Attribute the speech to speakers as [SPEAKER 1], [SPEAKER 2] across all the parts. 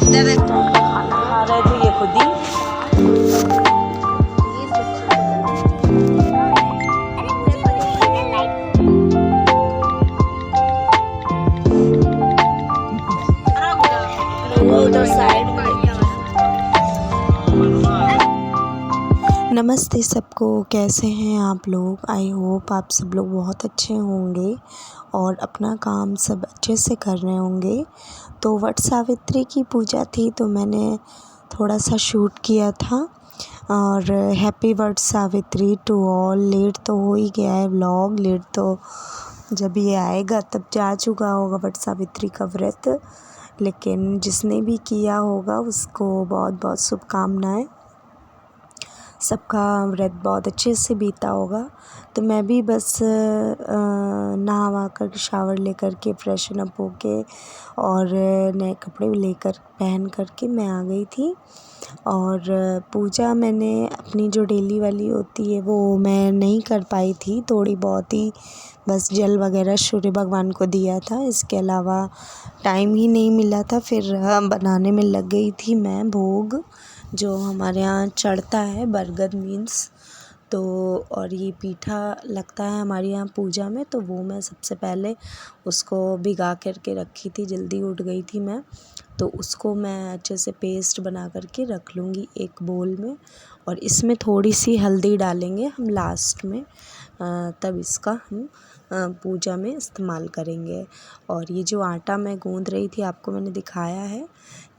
[SPEAKER 1] खाना खा रहे थे ये खुद ही। उधर साइड
[SPEAKER 2] नमस्ते सबको, कैसे हैं आप लोग। आई होप आप सब लोग बहुत अच्छे होंगे और अपना काम सब अच्छे से कर रहे होंगे। तो वट सावित्री की पूजा थी तो मैंने थोड़ा सा शूट किया था। और happy Vat Savitri to all. Late तो हो ही गया है व्लॉग, लेट तो जब ये आएगा तब जा चुका होगा वट सावित्री का व्रत। लेकिन जिसने भी किया होगा उसको बहुत बहुत शुभकामनाएं। सबका व्रत बहुत अच्छे से बीता होगा। तो मैं भी बस नहा कर शावर लेकर के फ्रेशन अप होके और नए कपड़े लेकर पहन कर के मैं आ गई थी। और पूजा मैंने अपनी जो डेली वाली होती है वो मैं नहीं कर पाई थी, थोड़ी बहुत ही बस जल वगैरह सूर्य भगवान को दिया था। इसके अलावा टाइम ही नहीं मिला था। फिर बनाने में लग गई थी मैं भोग, जो हमारे यहाँ चढ़ता है, बरगद मीन्स तो। और ये पीठा लगता है हमारे यहाँ पूजा में, तो वो मैं सबसे पहले उसको भिगा करके रखी थी, जल्दी उठ गई थी मैं। तो उसको मैं अच्छे से पेस्ट बना करके रख लूँगी एक बोल में। और इसमें थोड़ी सी हल्दी डालेंगे हम लास्ट में, तब इसका हम पूजा में इस्तेमाल करेंगे। और ये जो आटा मैं गूँध रही थी आपको मैंने दिखाया है,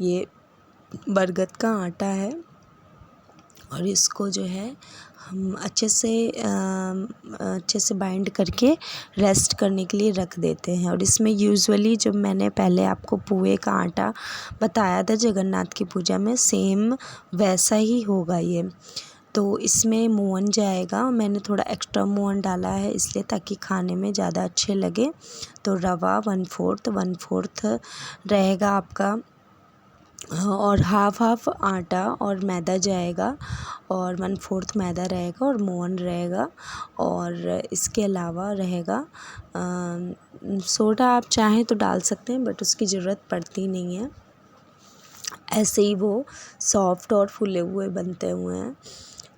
[SPEAKER 2] ये बरगद का आटा है। और इसको जो है हम अच्छे से बाइंड करके रेस्ट करने के लिए रख देते हैं। और इसमें यूजुअली जब मैंने पहले आपको पुए का आटा बताया था जगन्नाथ की पूजा में, सेम वैसा ही होगा ये। तो इसमें मोहन जाएगा, मैंने थोड़ा एक्स्ट्रा मोहन डाला है इसलिए ताकि खाने में ज़्यादा अच्छे लगे। तो रवा 1/4 रहेगा आपका, और हाफ आटा और मैदा जाएगा, और 1/4 मैदा रहेगा और मोहन रहेगा। और इसके अलावा रहेगा सोडा, आप चाहें तो डाल सकते हैं बट उसकी ज़रूरत पड़ती नहीं है। ऐसे ही वो सॉफ्ट और फूले हुए बनते हुए हैं।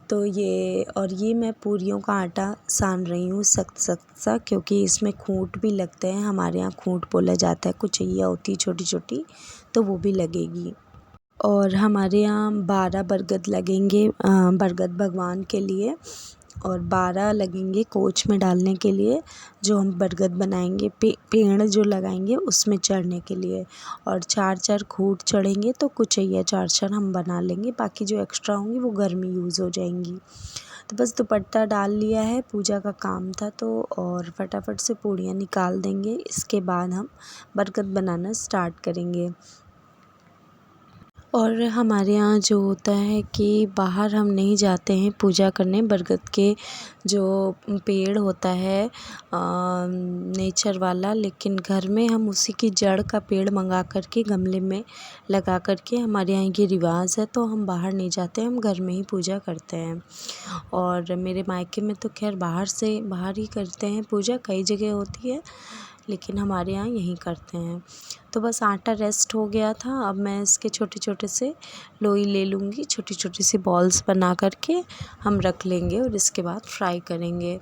[SPEAKER 2] तो ये मैं पूरियों का आटा सान रही हूँ सख्त सा, क्योंकि इसमें खूंट भी लगते हैं। हमारे यहाँ खूंट बोला जाता है, कुचैया होती है छोटी छोटी, तो वो भी लगेगी। और हमारे यहाँ 12 बरगद लगेंगे बरगद भगवान के लिए, और 12 लगेंगे कोच में डालने के लिए, जो हम बरगद बनाएंगे, पेड़ जो लगाएंगे उसमें चढ़ने के लिए। और 4 खूंट चढ़ेंगे तो कुचैया 4 हम बना लेंगे, बाकी जो एक्स्ट्रा होंगी वो घर में यूज़ हो जाएंगी। तो बस दुपट्टा डाल लिया है, पूजा का काम था तो, और फटाफट से पूड़ियाँ निकाल देंगे। इसके बाद हम बरगद बनाना स्टार्ट करेंगे। और हमारे यहाँ जो होता है कि बाहर हम नहीं जाते हैं पूजा करने। बरगद के जो पेड़ होता है नेचर वाला, लेकिन घर में हम उसी की जड़ का पेड़ मंगा करके गमले में लगा करके, हमारे यहाँ ये रिवाज है, तो हम बाहर नहीं जाते, हम घर में ही पूजा करते हैं। और मेरे मायके में तो खैर बाहर ही करते हैं पूजा, कई जगह होती है, लेकिन हमारे यहाँ यहीं करते हैं। तो बस आटा रेस्ट हो गया था, अब मैं इसके छोटे छोटे से लोई ले लूँगी, छोटी छोटी सी बॉल्स बना करके हम रख लेंगे और इसके बाद फ्राई करेंगे।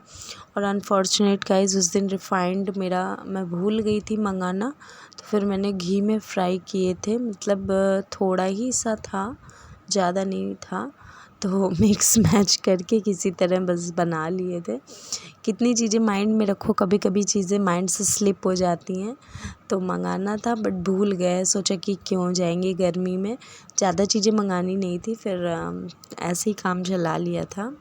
[SPEAKER 2] और अनफॉर्चुनेट गाइस, उस दिन रिफाइंड मैं भूल गई थी मंगाना, तो फिर मैंने घी में फ्राई किए थे, मतलब थोड़ा ही सा था, ज़्यादा नहीं था, तो मिक्स मैच करके किसी तरह बस बना लिए थे। कितनी चीज़ें माइंड में रखो, कभी कभी चीज़ें माइंड से स्लिप हो जाती हैं। तो मंगाना था बट भूल गए, सोचा कि क्यों जाएंगे गर्मी में, ज़्यादा चीज़ें मंगानी नहीं थी, फिर ऐसे ही काम चला लिया था।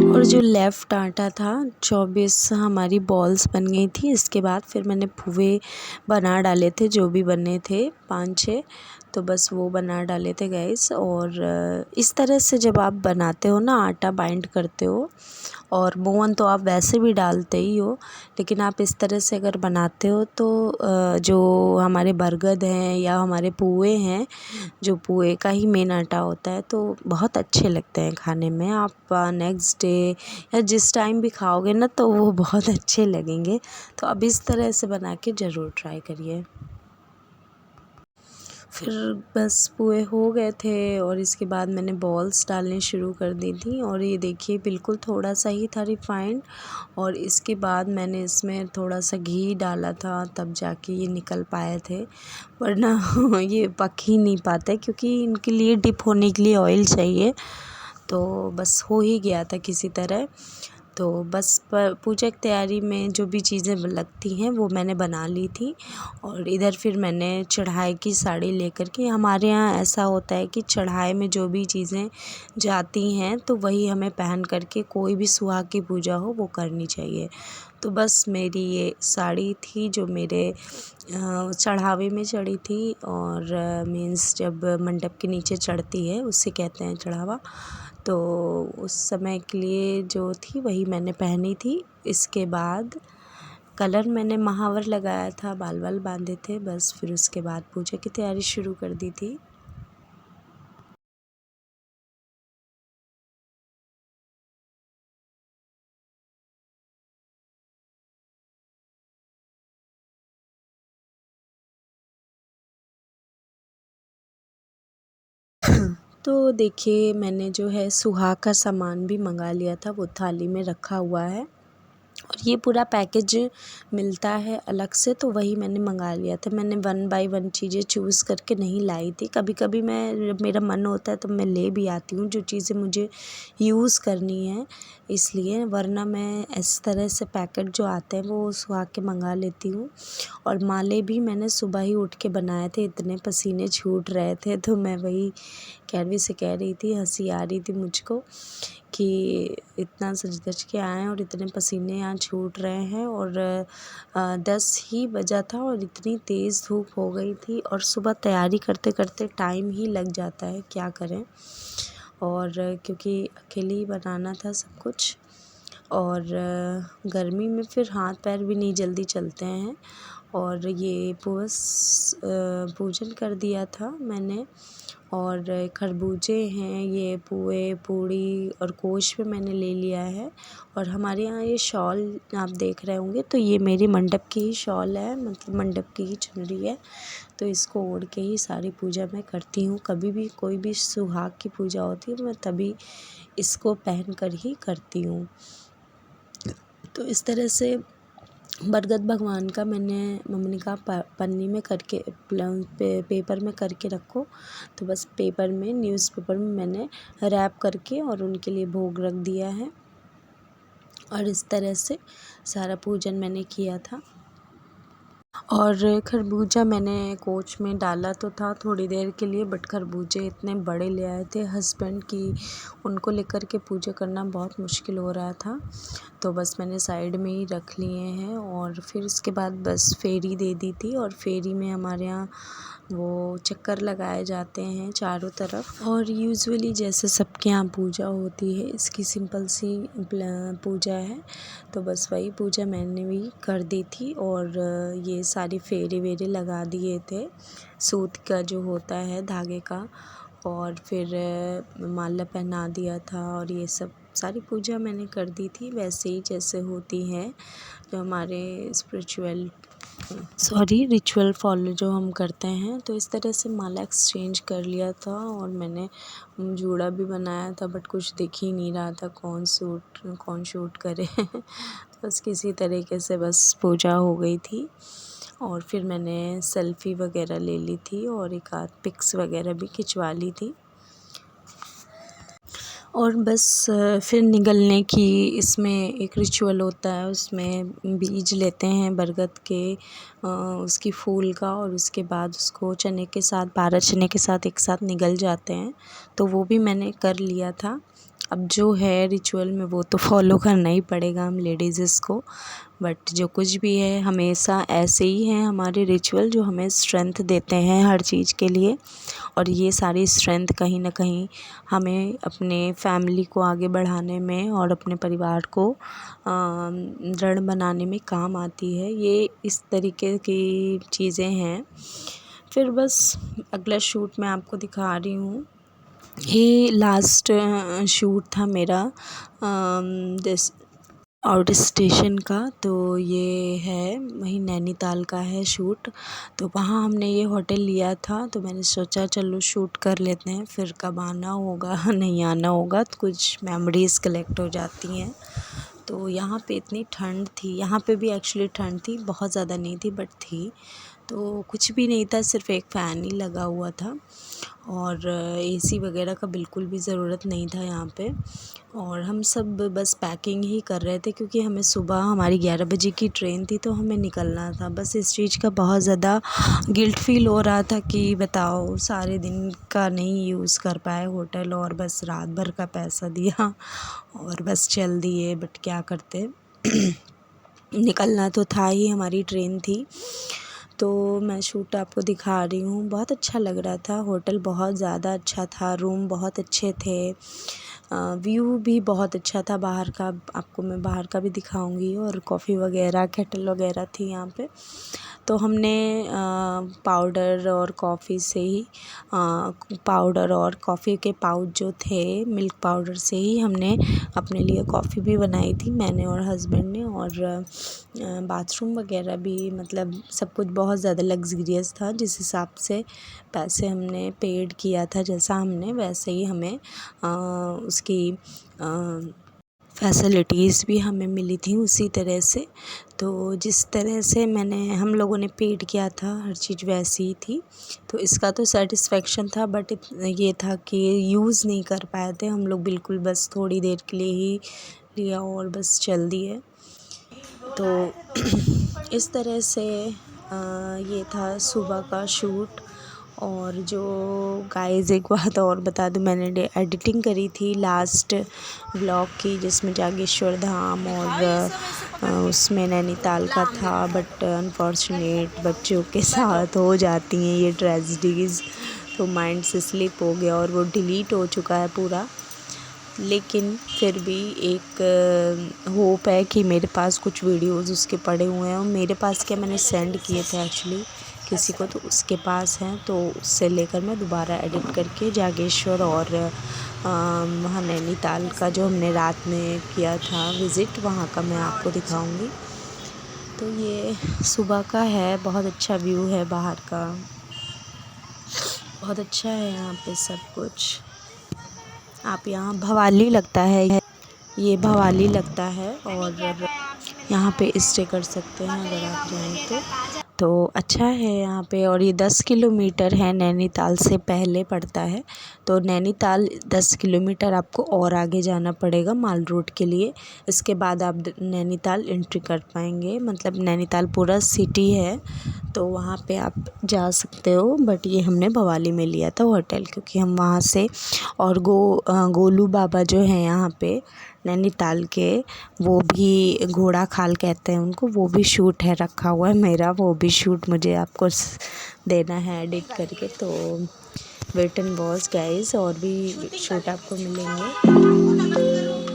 [SPEAKER 2] और जो लेफ़्ट आटा था 24 हमारी बॉल्स बन गई थी। इसके बाद फिर मैंने पुए बना डाले थे, जो भी बने थे 5-6, तो बस वो बना डाले थे गाइस। और इस तरह से जब आप बनाते हो ना, आटा बाइंड करते हो, और मोवन तो आप वैसे भी डालते ही हो, लेकिन आप इस तरह से अगर बनाते हो तो जो हमारे बरगद हैं या हमारे पुए हैं, जो पुए का ही मेन आटा होता है, तो बहुत अच्छे लगते हैं खाने में। आप नेक्स्ट डे या जिस टाइम भी खाओगे ना, तो वो बहुत अच्छे लगेंगे। तो अब इस तरह से बना के ज़रूर ट्राई करिए। फिर बस पोहे हो गए थे और इसके बाद मैंने बॉल्स डालने शुरू कर दी थी। और ये देखिए बिल्कुल थोड़ा सा ही था रिफाइंड, और इसके बाद मैंने इसमें थोड़ा सा घी डाला था, तब जाके ये निकल पाए थे, वरना ये पक ही नहीं पाते, क्योंकि इनके लिए डिप होने के लिए ऑयल चाहिए। तो बस हो ही गया था किसी तरह। तो बस पूजा की तैयारी में जो भी चीज़ें लगती हैं वो मैंने बना ली थी। और इधर फिर मैंने चढ़ाई की साड़ी लेकर के, हमारे यहाँ ऐसा होता है कि चढ़ाई में जो भी चीज़ें जाती हैं तो वही हमें पहन करके कोई भी सुहाग की पूजा हो वो करनी चाहिए। तो बस मेरी ये साड़ी थी जो मेरे चढ़ावे में चढ़ी थी, और मीन्स जब मंडप के नीचे चढ़ती है उसे कहते हैं चढ़ावा। तो उस समय के लिए जो थी वही मैंने पहनी थी। इसके बाद कलर मैंने महावर लगाया था, बाल वाल बांधे थे, बस फिर उसके बाद पूजा की तैयारी शुरू कर दी थी। तो देखिए मैंने जो है सुहाग का सामान भी मंगा लिया था, वो थाली में रखा हुआ है। और ये पूरा पैकेज मिलता है अलग से, तो वही मैंने मंगा लिया था। मैंने 1 बाय 1 चीज़ें चूज़ करके नहीं लाई थी। कभी कभी मैं, मेरा मन होता है तो मैं ले भी आती हूँ जो चीज़ें मुझे यूज़ करनी है इसलिए, वरना मैं इस तरह से पैकेट जो आते हैं वो सुहा के मंगा लेती हूँ। और माले भी मैंने सुबह ही उठ के बनाए थे, इतने पसीने छूट रहे थे, तो मैं वही कैरवी से कह रही थी, हंसी आ रही थी मुझको कि इतना सज धज के आए हैं और इतने पसीने यहाँ छूट रहे हैं। और 10 ही बजा था और इतनी तेज़ धूप हो गई थी, और सुबह तैयारी करते करते टाइम ही लग जाता है, क्या करें। और क्योंकि अकेले ही बनाना था सब कुछ, और गर्मी में फिर हाथ पैर भी नहीं जल्दी चलते हैं। और ये पूजन कर दिया था मैंने। और खरबूजे हैं, ये पुए पूड़ी और कोश भी मैंने ले लिया है। और हमारे यहाँ ये शॉल आप देख रहे होंगे, तो ये मेरी मंडप की ही शॉल है, मतलब मंडप की ही चुनरी है। तो इसको ओढ़ के ही सारी पूजा मैं करती हूँ। कभी भी कोई भी सुहाग की पूजा होती है तो मैं तभी इसको पहन कर ही करती हूँ। तो इस तरह से बरगद भगवान का मैंने, मम्मी ने कहा पन्नी में करके पेपर में करके रखो, तो बस पेपर में, न्यूज़पेपर में मैंने रैप करके और उनके लिए भोग रख दिया है। और इस तरह से सारा पूजन मैंने किया था। और खरबूजा मैंने कोच में डाला तो था थोड़ी देर के लिए, बट खरबूजे इतने बड़े ले आए थे हस्बैंड की, उनको लेकर के पूजा करना बहुत मुश्किल हो रहा था, तो बस मैंने साइड में ही रख लिए हैं। और फिर इसके बाद बस फेरी दे दी थी, और फेरी में हमारे यहाँ वो चक्कर लगाए जाते हैं चारों तरफ। और यूजुअली जैसे सबके यहाँ पूजा होती है, इसकी सिंपल सी पूजा है, तो बस वही पूजा मैंने भी कर दी थी। और ये सारी फेरे वेरे लगा दिए थे, सूत का जो होता है धागे का, और फिर माला पहना दिया था। और ये सब सारी पूजा मैंने कर दी थी वैसे ही जैसे होती है, जो हमारे रिचुअल फॉलो जो हम करते हैं। तो इस तरह से माला एक्सचेंज कर लिया था, और मैंने जूड़ा भी बनाया था, बट कुछ दिख ही नहीं रहा था कौन शूट करे बस किसी तरीके से बस पूजा हो गई थी। और फिर मैंने सेल्फ़ी वगैरह ले ली थी, और एक आध पिक्स वगैरह भी खिंचवा ली थी। और बस फिर निगलने की इसमें एक रिचुअल होता है, उसमें बीज लेते हैं बरगद के, उसकी फूल का, और उसके बाद उसको चने के साथ, 12 चने के साथ एक साथ निगल जाते हैं, तो वो भी मैंने कर लिया था। अब जो है रिचुअल में वो तो फॉलो करना ही पड़ेगा हम लेडीज़ को। बट जो कुछ भी है हमेशा ऐसे ही हैं हमारे रिचुअल, जो हमें स्ट्रेंथ देते हैं हर चीज़ के लिए। और ये सारी स्ट्रेंथ कहीं ना कहीं हमें अपने फैमिली को आगे बढ़ाने में और अपने परिवार को दृढ़ बनाने में काम आती है। ये इस तरीके की चीज़ें हैं। फिर बस अगला शूट मैं आपको दिखा रही हूँ। ये लास्ट शूट था मेरा दिस आउट स्टेशन का। तो ये है वहीं नैनीताल का है शूट। तो वहाँ हमने ये होटल लिया था, तो मैंने सोचा चलो शूट कर लेते हैं, फिर कब आना होगा नहीं आना होगा, तो कुछ मेमोरीज़ कलेक्ट हो जाती हैं। तो यहाँ पे इतनी ठंड थी, यहाँ पे भी एक्चुअली ठंड थी, बहुत ज़्यादा नहीं थी बट थी। तो कुछ भी नहीं था, सिर्फ एक फ़ैन ही लगा हुआ था और एसी वगैरह का बिल्कुल भी ज़रूरत नहीं था यहाँ पे। और हम सब बस पैकिंग ही कर रहे थे, क्योंकि हमें सुबह हमारी 11 बजे की ट्रेन थी, तो हमें निकलना था। बस इस चीज़ का बहुत ज़्यादा गिल्ट फ़ील हो रहा था कि बताओ सारे दिन का नहीं यूज़ कर पाए होटल, और बस रात भर का पैसा दिया और बस चल दिए। बट क्या करते निकलना तो था ही, हमारी ट्रेन थी। तो मैं शूट आपको दिखा रही हूँ। बहुत अच्छा लग रहा था, होटल बहुत ज़्यादा अच्छा था, रूम बहुत अच्छे थे, व्यू भी बहुत अच्छा था बाहर का, आपको मैं बाहर का भी दिखाऊंगी। और कॉफ़ी वगैरह केटल वगैरह थी यहाँ पे। तो हमने पाउडर और कॉफ़ी से ही पाउडर और कॉफ़ी के पाउच जो थे, मिल्क पाउडर से ही हमने अपने लिए कॉफ़ी भी बनाई थी, मैंने और हस्बैंड ने। और बाथरूम वगैरह भी, मतलब सब कुछ बहुत ज़्यादा लग्जरियस था। जिस हिसाब से पैसे हमने पेड किया था, जैसा हमने वैसे ही हमें उसकी फैसिलिटीज़ भी हमें मिली थी उसी तरह से। तो जिस तरह से हम लोगों ने पेड किया था, हर चीज़ वैसी ही थी। तो इसका तो सेटिस्फेक्शन था, बट ये था कि यूज़ नहीं कर पाए थे हम लोग बिल्कुल, बस थोड़ी देर के लिए ही लिया और बस चल दिए। तो इस तरह से ये था सुबह का शूट। और जो गाइस एक बात और बता दूं, मैंने एडिटिंग करी थी लास्ट व्लॉग की, जिसमें जागेश्वर धाम और उसमें नैनीताल का था। बट अनफॉर्चुनेट बच्चों के साथ हो जाती हैं ये ट्रेजेडीज़, तो माइंड से स्लिप हो गया और वो डिलीट हो चुका है पूरा। लेकिन फिर भी एक होप है कि मेरे पास कुछ वीडियोस उसके पड़े हुए हैं। और मेरे पास क्या, मैंने सेंड किए थे एक्चुअली किसी को, तो उसके पास हैं, तो उससे लेकर मैं दोबारा एडिट करके जागेश्वर और वहाँ नैनीताल का जो हमने रात में किया था विज़िट, वहाँ का मैं आपको दिखाऊंगी। तो ये सुबह का है, बहुत अच्छा व्यू है बाहर का, बहुत अच्छा है यहाँ पे सब कुछ। आप यहाँ भवाली लगता है, ये भवाली लगता है, और यहाँ पे स्टे कर सकते हैं अगर आप जाएँ तो अच्छा है यहाँ पे। और ये 10 किलोमीटर है, नैनीताल से पहले पड़ता है। तो नैनीताल 10 किलोमीटर आपको और आगे जाना पड़ेगा माल रोड के लिए, इसके बाद आप नैनीताल एंट्री कर पाएंगे। मतलब नैनीताल पूरा सिटी है, तो वहाँ पे आप जा सकते हो। बट ये हमने भवाली में लिया था होटल, क्योंकि हम वहाँ से और गोलू बाबा जो हैं यहाँ पे नैनीताल के, वो भी घोड़ा खाल कहते हैं उनको, वो भी शूट है रखा हुआ है मेरा, वो भी शूट मुझे आपको देना है एडिट करके। तो वेट एंड वॉच गाइस, और भी शूट आपको मिलेंगे।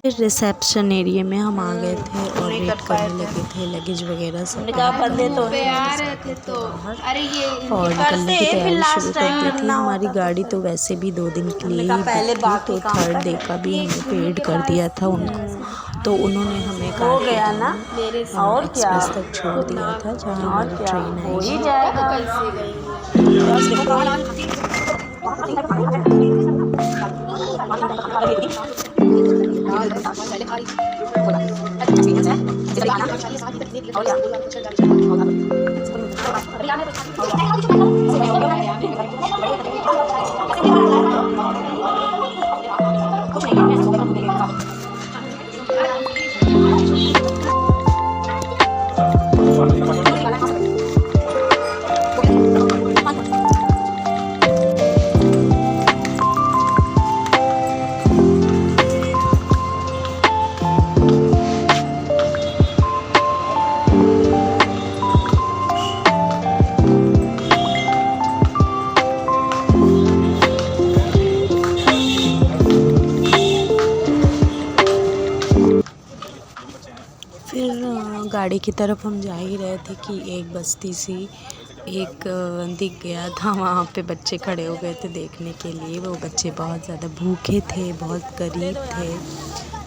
[SPEAKER 2] फिर रिसेप्शन एरिया में हम आ गए थे और वेट करने लगे थे लगेज वगैरह सब
[SPEAKER 1] बंदे तो
[SPEAKER 2] बाहर और निकलने की तैयारी शुरू कर दी थी। हमारी गाड़ी तो वैसे भी 2 दिन के लिए ही बुक थी, तो थर्ड डे का भी हमें पेड कर दिया था उनको, तो उन्होंने हमें
[SPEAKER 1] हो गया ना और क्या
[SPEAKER 2] एक्सप्रेस तक छोड़ दिया था जहाँ हमारी ट्रेन
[SPEAKER 1] हो ही
[SPEAKER 2] आई।
[SPEAKER 1] जाएगा।
[SPEAKER 2] फिर गाड़ी की तरफ हम जा ही रहे थे कि एक बस्ती सी एक दिख गया था, वहाँ पे बच्चे खड़े हो गए थे देखने के लिए। वो बच्चे बहुत ज़्यादा भूखे थे, बहुत गरीब थे,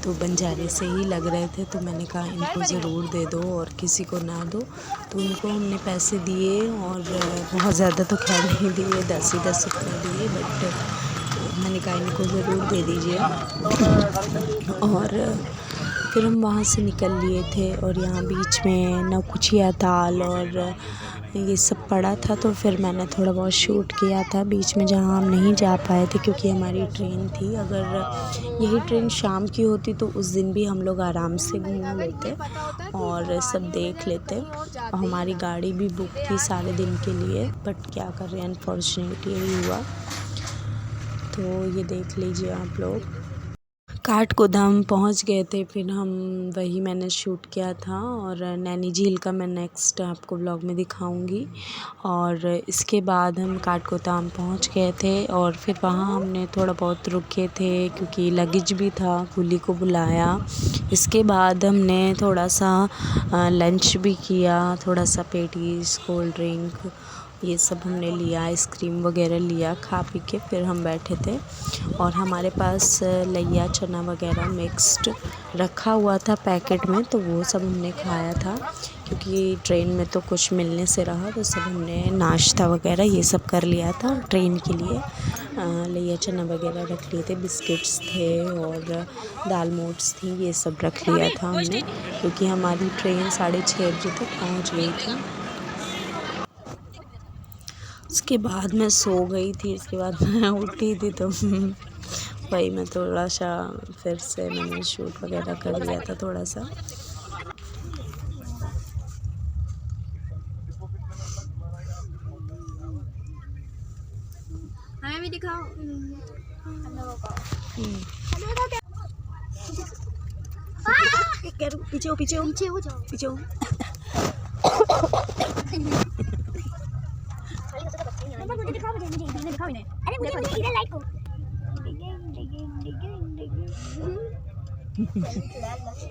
[SPEAKER 2] तो बंजारे से ही लग रहे थे, तो मैंने कहा इनको ज़रूर दे दो और किसी को ना दो। तो उनको हमने पैसे दिए और बहुत ज़्यादा तो खैर नहीं दिए, 10 ही 10 रुपये दिए, बट मैंने कहा इनको ज़रूर दे दीजिए। और फिर हम वहाँ से निकल लिए थे और यहाँ बीच में नौकुचिया ताल और ये सब पड़ा था, तो फिर मैंने थोड़ा बहुत शूट किया था बीच में जहाँ हम नहीं जा पाए थे क्योंकि हमारी ट्रेन थी। अगर यही ट्रेन शाम की होती तो उस दिन भी हम लोग आराम से घूम लेते और सब देख लेते, और हमारी गाड़ी भी बुक थी सारे दिन के लिए, बट क्या कर रहे हैं, अनफॉर्चुनेट यही हुआ। तो ये देख लीजिए आप लोग, काठगोदाम पहुंच गए थे। फिर हम वही मैंने शूट किया था और नैनी झील का मैं नेक्स्ट आपको व्लॉग में दिखाऊंगी। और इसके बाद हम काठगोदाम पहुंच गए थे और फिर वहाँ हमने थोड़ा बहुत रुके थे क्योंकि लगेज भी था, कुली को बुलाया। इसके बाद हमने थोड़ा सा लंच भी किया, थोड़ा सा पेटीज, कोल्ड ड्रिंक, ये सब हमने लिया, आइसक्रीम वगैरह लिया, खा पी के फिर हम बैठे थे। और हमारे पास लैया चना वगैरह मिक्स्ड रखा हुआ था पैकेट में, तो वो सब हमने खाया था क्योंकि ट्रेन में तो कुछ मिलने से रहा, तो सब हमने नाश्ता वगैरह ये सब कर लिया था ट्रेन के लिए। लैया चना वगैरह रख लिए थे, बिस्किट्स थे और दाल मोट्स थी, ये सब रख लिया था हमने क्योंकि हमारी ट्रेन 6:30 बजे तक पहुँच गई थी। उसके बाद मैं सो गई थी, इसके बाद मैं उठी थी तो वही मैं थोड़ा सा फिर से मैंने शूट वगैरह कर लिया था थोड़ा सा।
[SPEAKER 3] हमें भी दिखाओ।
[SPEAKER 2] पीछे हो, पीछे हो,
[SPEAKER 3] पीछे हो जाओ।
[SPEAKER 2] पीछे हो।
[SPEAKER 3] अरे मुझे इधर लाइट को।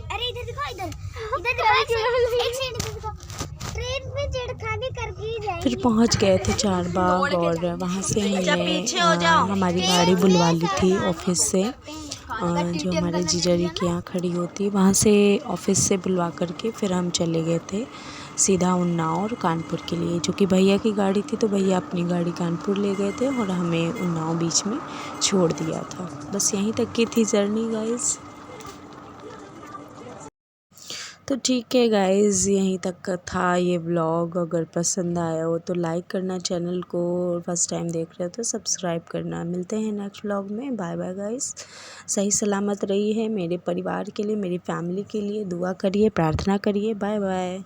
[SPEAKER 3] अरे इधर दिखाओ, इधर दिखाओ, एक सेकंड इधर दिखाओ। ट्रेन में छेड़खानी करके ही जाएंगे।
[SPEAKER 2] फिर पहुंच गए थे चारबाग और वहाँ से हमने हमारी गाड़ी बुलवा ली थी ऑफिस से, जो हमारे जीजा जी के यहाँ खड़ी होती, वहाँ से ऑफिस से बुलवा करके फिर हम चले गए थे सीधा उन्नाव और कानपुर के लिए। जो कि भैया की गाड़ी थी तो भैया अपनी गाड़ी कानपुर ले गए थे और हमें उन्नाव बीच में छोड़ दिया था। बस यहीं तक की थी जर्नी गाइस। तो ठीक है गाइस, यहीं तक का था ये व्लॉग। अगर पसंद आया हो तो लाइक करना, चैनल को फर्स्ट टाइम देख रहे हो तो सब्सक्राइब करना। मिलते हैं नेक्स्ट व्लॉग में। बाय बाय गाइस, सही सलामत रही है। मेरे परिवार के लिए, मेरी फैमिली के लिए दुआ करिए, प्रार्थना करिए। Bye bye.